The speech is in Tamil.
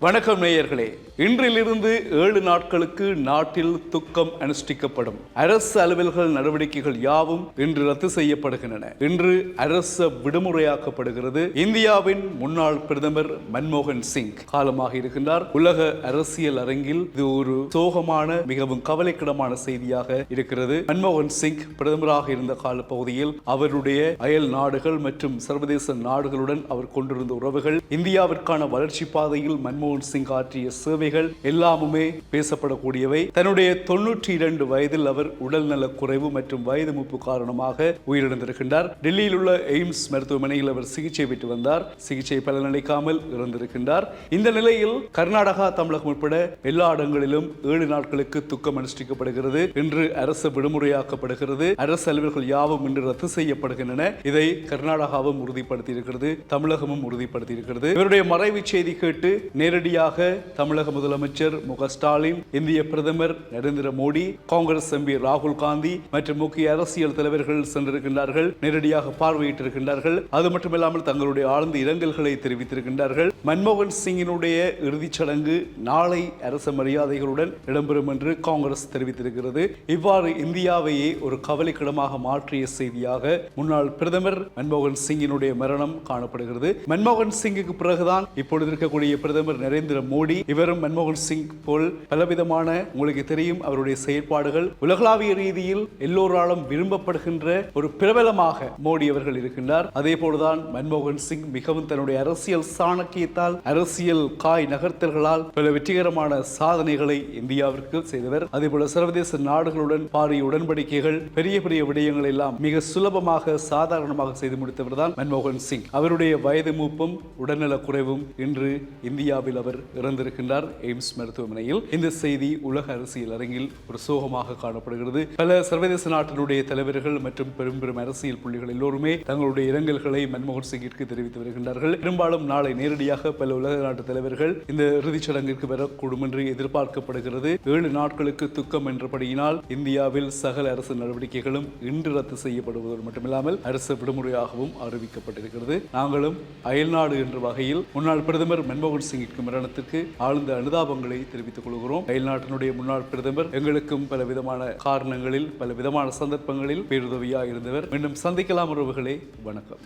வணக்கம் நேயர்களே. இன்றிலிருந்து 7 நாட்களுக்கு நாட்டில் துக்கம் அனுஷ்டிக்கப்படும். அரசு அலுவல்கள் நடவடிக்கைகள் யாவும் இன்று ரத்து செய்யப்படுகின்றன. இன்று அரசு விடுமுறையாக்கப்படுகிறது. இந்தியாவின் முன்னாள் பிரதமர் மன்மோகன் சிங் காலமாக இருக்கின்றார். உலக அரசியல் அரங்கில் இது ஒரு சோகமான மிகவும் கவலைக்கிடமான செய்தியாக இருக்கிறது. மன்மோகன் சிங் பிரதமராக இருந்த கால பகுதியில் அவருடைய அயல் நாடுகள் மற்றும் சர்வதேச நாடுகளுடன் அவர் கொண்டிருந்த உறவுகள், இந்தியாவிற்கான வளர்ச்சி பாதையில் மன்மோகன் சிங் ஆற்றிய சேவைகள் எல்லாமுமே பேசப்படக்கூடியவை. தன்னுடைய 92 வயதில் அவர் உடல்நல குறைவு மற்றும் வயது மூப்பு காரணமாக உயிரிழந்திருக்கின்றார். டெல்லியில் உள்ள எய்ம்ஸ் மருத்துவமனையில் அவர் சிகிச்சை பெற்று வந்தார். சிகிச்சை பலனளிக்காமல் இறந்திருக்கின்றார். இந்த நிலையில் கர்நாடகா, தமிழகம் உட்பட எல்லா இடங்களிலும் 7 நாட்களுக்கு துக்கம் அனுஷ்டிக்கப்படுகிறது. இன்று அரசு விடுமுறையாக்கப்படுகிறது. அரசு அலுவல்கள் யாவும் இன்று ரத்து செய்யப்படுகின்றன. இதை கர்நாடகாவும் உறுதிப்படுத்தியிருக்கிறது, தமிழகமும் உறுதிப்படுத்தியிருக்கிறது. இவருடைய மறைவு செய்தி கேட்டு நேரடியாக தமிழக முதலமைச்சர் மு.க. ஸ்டாலின், இந்திய பிரதமர் நரேந்திர மோடி, காங்கிரஸ் எம்பி ராகுல் காந்தி மற்றும் முக்கிய அரசியல் தலைவர்கள் சென்றிருக்கின்றார்கள். நேரடியாக பார்வையிட்டிருக்கின்றார்கள். அது மட்டுமில்லாமல் தங்களுடைய ஆழ்ந்த இரங்கல்களை தெரிவித்திருக்கின்றார்கள். மன்மோகன் சிங்கினுடைய இறுதிச் சடங்கு நாளை அரச மரியாதைகளுடன் இடம்பெறும் என்று காங்கிரஸ் தெரிவித்திருக்கிறது. இவ்வாறு இந்தியாவையே ஒரு கவலைக்கிடமாக மாற்றிய செய்தியாக முன்னாள் பிரதமர் மன்மோகன் சிங்கினுடைய மரணம் காணப்படுகிறது. மன்மோகன் சிங்குக்கு பிறகுதான் இப்பொழுது இருக்கக்கூடிய பிரதமர் நரேந்திர மோடி. இவரும் மன்மோகன் சிங் போல் பலவிதமான, உங்களுக்கு தெரியும், அவருடைய செயற்பாடுகள் உலகளாவிய ரீதியில் எல்லோராலும் விரும்பப்படுகின்ற ஒரு பிரபலமாக மோடி அவர்கள் இருக்கின்றார். அதே போலதான் மன்மோகன் சிங் மிகவும் தன்னுடைய அரசியல் சாணக்கியத்தால், அரசியல் காய் நகர்த்தல்களால் பல வெற்றிகரமான சாதனைகளை இந்தியாவிற்கு செய்தவர். அதே போல சர்வதேச நாடுகளுடன் பாரிய உடன்படிக்கைகள், பெரிய பெரிய விடயங்கள் எல்லாம் மிக சுலபமாக சாதாரணமாக செய்து முடித்தவர் தான் மன்மோகன் சிங். அவருடைய வயது மூப்பும் உடல்நல குறைவும் இன்று இந்தியாவில் அவர் இறந்திருக்கின்றார் எய்ம்ஸ் மருத்துவமனையில். இந்த செய்தி உலக அரசியல் அரங்கில் ஒரு சோகமாக காணப்படுகிறது. பல சர்வதேச நாட்டினுடைய தலைவர்கள் மற்றும் பெரும் பெரும் அரசியல் புள்ளிகள் எல்லோருமே தங்களுடைய இரங்கல்களை மன்மோகன் சிங்கிற்கு தெரிவித்து வருகின்றார்கள். பெரும்பாலும் நாளை நேரடியாக பல உலக நாட்டு தலைவர்கள் இந்த இறுதிச் சடங்கிற்கு வரக்கூடும் என்று எதிர்பார்க்கப்படுகிறது. 7 நாட்களுக்கு துக்கம் என்றபடியினால் இந்தியாவில் சகல அரசு நடவடிக்கைகளும் இன்று ரத்து செய்யப்படுவதோடு மட்டுமில்லாமல் அரசு விடுமுறையாகவும் அறிவிக்கப்பட்டிருக்கிறது. நாங்களும் அயல்நாடு என்ற வகையில் முன்னாள் பிரதமர் மன்மோகன் சிங்கிற்கு மரணத்திற்கு ஆழ்ந்த அனுதாபங்களை தெரிவித்துக் கொள்கிறோம். அயல்நாட்டினுடைய முன்னாள் பிரதமர் எங்களுக்கும் பல விதமான காரணங்களில், பல விதமான சந்தர்ப்பங்களில் பேருதவியாக இருந்தவர். மீண்டும் சந்திக்கலாம் உறவுகளே. வணக்கம்.